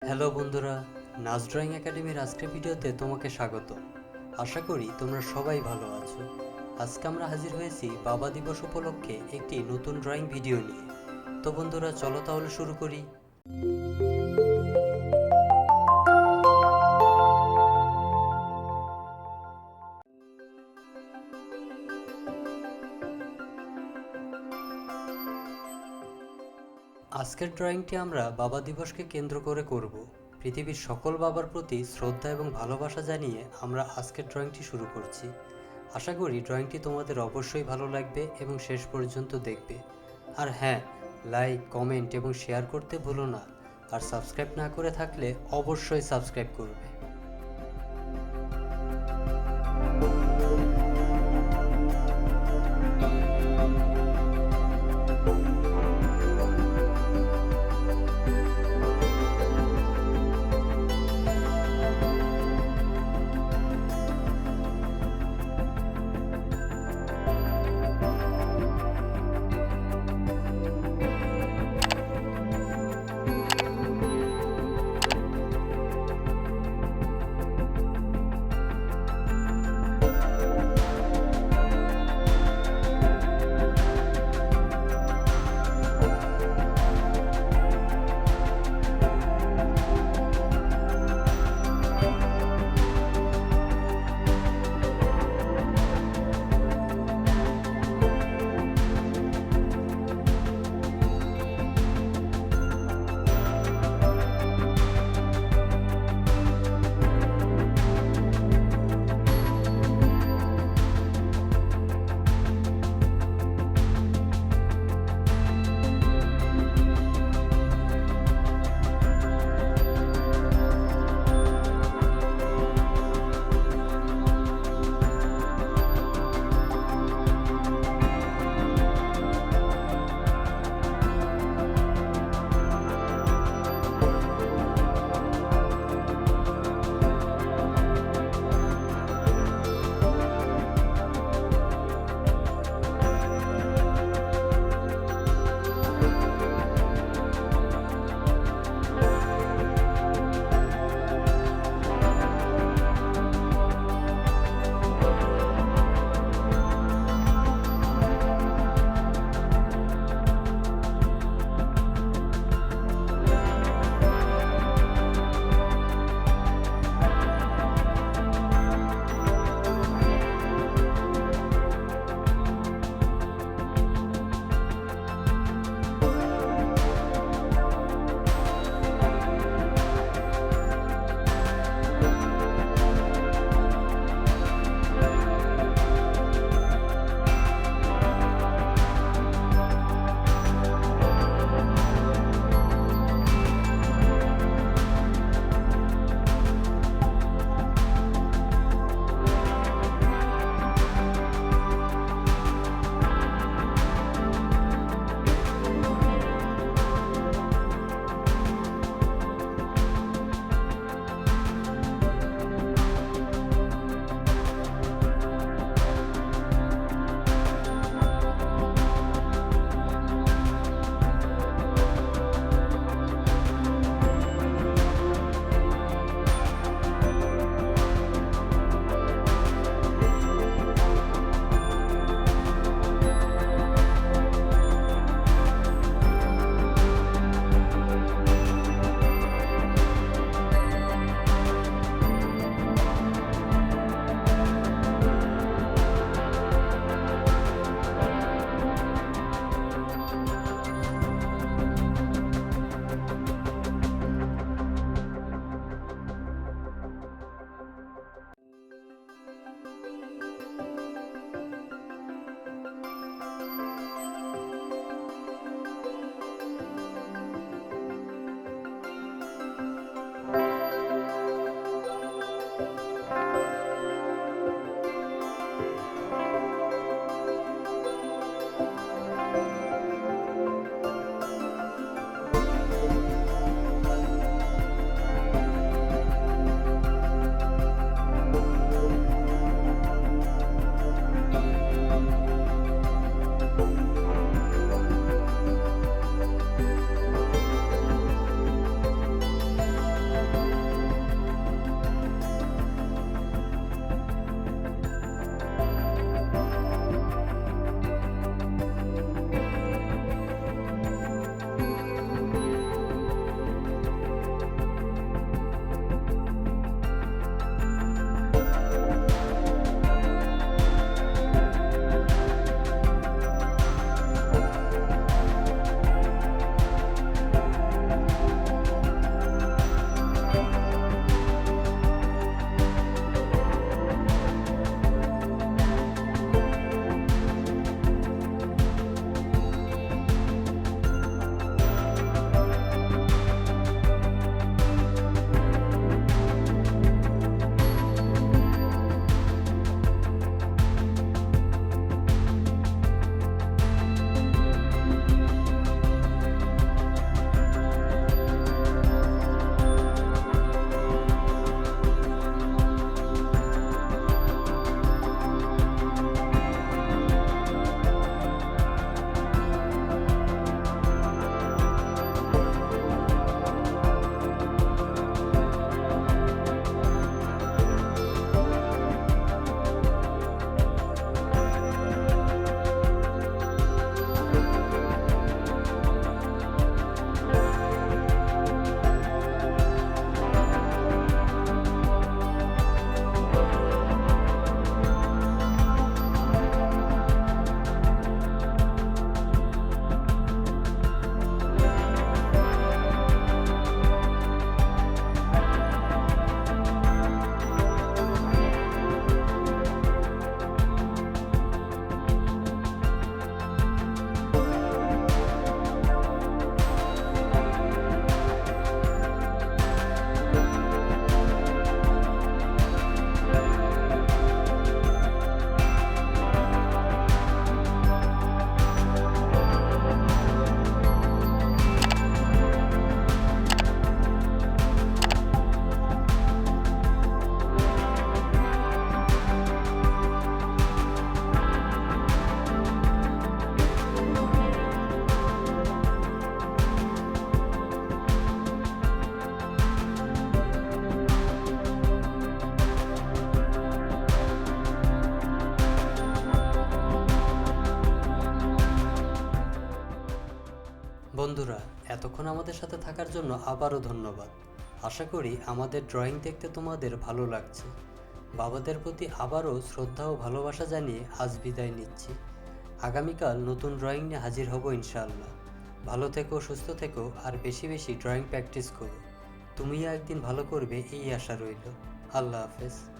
Hello বন্ধুরা, নাস drawing একাডেমির আজকের ভিডিওতে তোমাকে স্বাগত। আশা করি তোমরা সবাই ভালো আছো। আজকে আমরা হাজির হয়েছি বাবা দিবস উপলক্ষে একটি নতুন ড্রয়িং ভিডিও নিয়ে। তো বন্ধুরা, চলো তাহলে শুরু করি। আজকের ড্রয়িংটি আমরা বাবা দিবসকে কেন্দ্র করে করব। পৃথিবীর সকল বাবার প্রতি শ্রদ্ধা এবং ভালোবাসা জানিয়ে আমরা আজকের ড্রয়িংটি শুরু করছি। আশা করি ড্রয়িংটি তোমাদের অবশ্যই ভালো লাগবে এবং শেষ পর্যন্ত দেখবে। আর হ্যাঁ, লাইক, কমেন্ট এবং শেয়ার করতে ভুলো না। আর সাবস্ক্রাইব না করে থাকলে অবশ্যই সাবস্ক্রাইব করবে। এতক্ষণ আমাদের সাথে থাকার জন্য আবারও ধন্যবাদ। আশা করি আমাদের ড্রয়িং দেখতে তোমাদের ভালো লাগছে। বাবাদের প্রতি আবারও শ্রদ্ধা ও ভালোবাসা জানিয়ে আজ বিদায় নিচ্ছি। আগামীকাল নতুন ড্রয়িং নিয়ে হাজির হব ইনশাআল্লাহ। ভালো থেকো, সুস্থ থেকো, আর বেশি বেশি ড্রয়িং প্র্যাকটিস করো। তুমিও একদিন ভালো করবে এই আশা রইল। আল্লাহ হাফেজ।